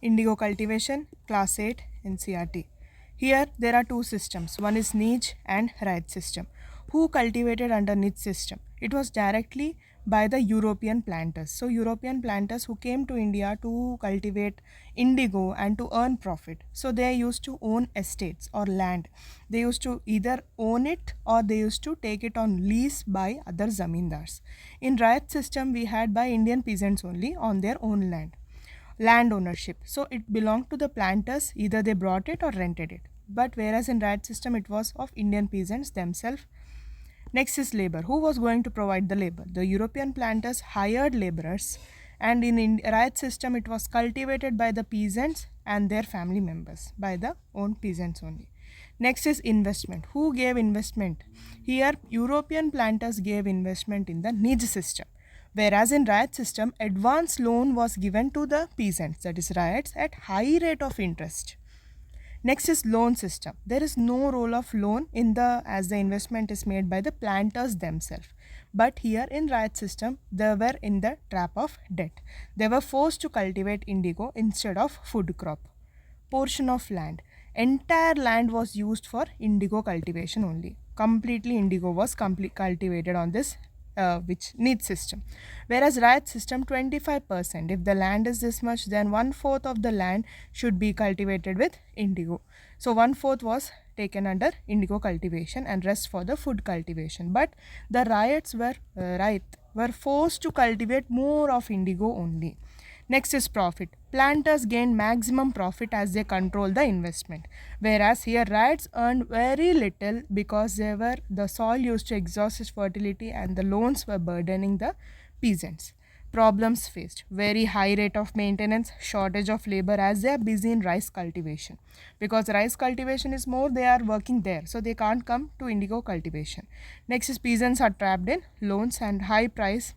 Indigo cultivation, class 8 NCRT. Here there are two systems. One is niche and Ryot system. Who cultivated under niche system? It was directly by the European planters. So European planters who came to India to cultivate indigo and to earn profit. So they used to own estates or land. They used to either own it or they used to take it on lease by other zamindars. In Ryot system we had by Indian peasants only on their own land ownership. So it belonged to the planters, either they brought it or rented it. But whereas in Ryot system it was of Indian peasants themselves. Next is labor. Who was going to provide the labor? The European planters hired laborers, and in Ryot system it was cultivated by the peasants and their family members, by the own peasants only. Next is investment. Who gave investment? Here European planters gave investment in the niche system. Whereas in Ryot system, advance loan was given to the peasants, that is Ryots, at high rate of interest. Next is loan system. There is no role of loan in the as the investment is made by the planters themselves. But here in Ryot system, they were in the trap of debt. They were forced to cultivate indigo instead of food crop. Portion of land. Entire land was used for indigo cultivation only. Completely indigo was cultivated on this which niche system. Whereas Ryot system 25%. If the land is this much, then 1/4 of the land should be cultivated with indigo. So 1/4 was taken under indigo cultivation and rest for the food cultivation. But the Ryot were forced to cultivate more of indigo only. Next is profit. Planters gain maximum profit as they control the investment. Whereas here Ryots earned very little because the soil used to exhaust its fertility and the loans were burdening the peasants. Problems faced. Very high rate of maintenance, shortage of labor as they are busy in rice cultivation. Because rice cultivation is more, they are working there. So they can't come to indigo cultivation. Next is peasants are trapped in loans and high price.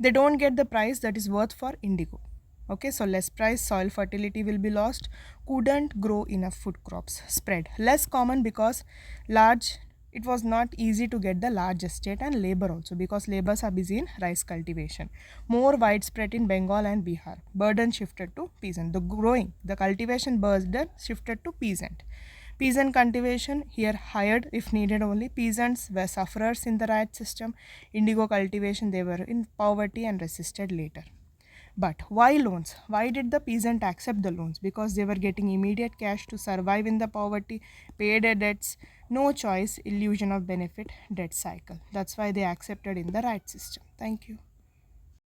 They don't get the price that is worth for indigo. Okay, so less price, soil fertility will be lost, couldn't grow enough food crops, spread. Less common because it was not easy to get the large estate and labor also because laborers are busy in rice cultivation. More widespread in Bengal and Bihar. Burden shifted to peasant. The cultivation burden shifted to peasant. Peasant cultivation here hired if needed only. Peasants were sufferers in the Ryot system. Indigo cultivation, they were in poverty and resisted later. But why loans? Why did the peasant accept the loans? Because they were getting immediate cash to survive in the poverty, pay their debts, no choice, illusion of benefit, debt cycle. That's why they accepted in the Ryot system. Thank you.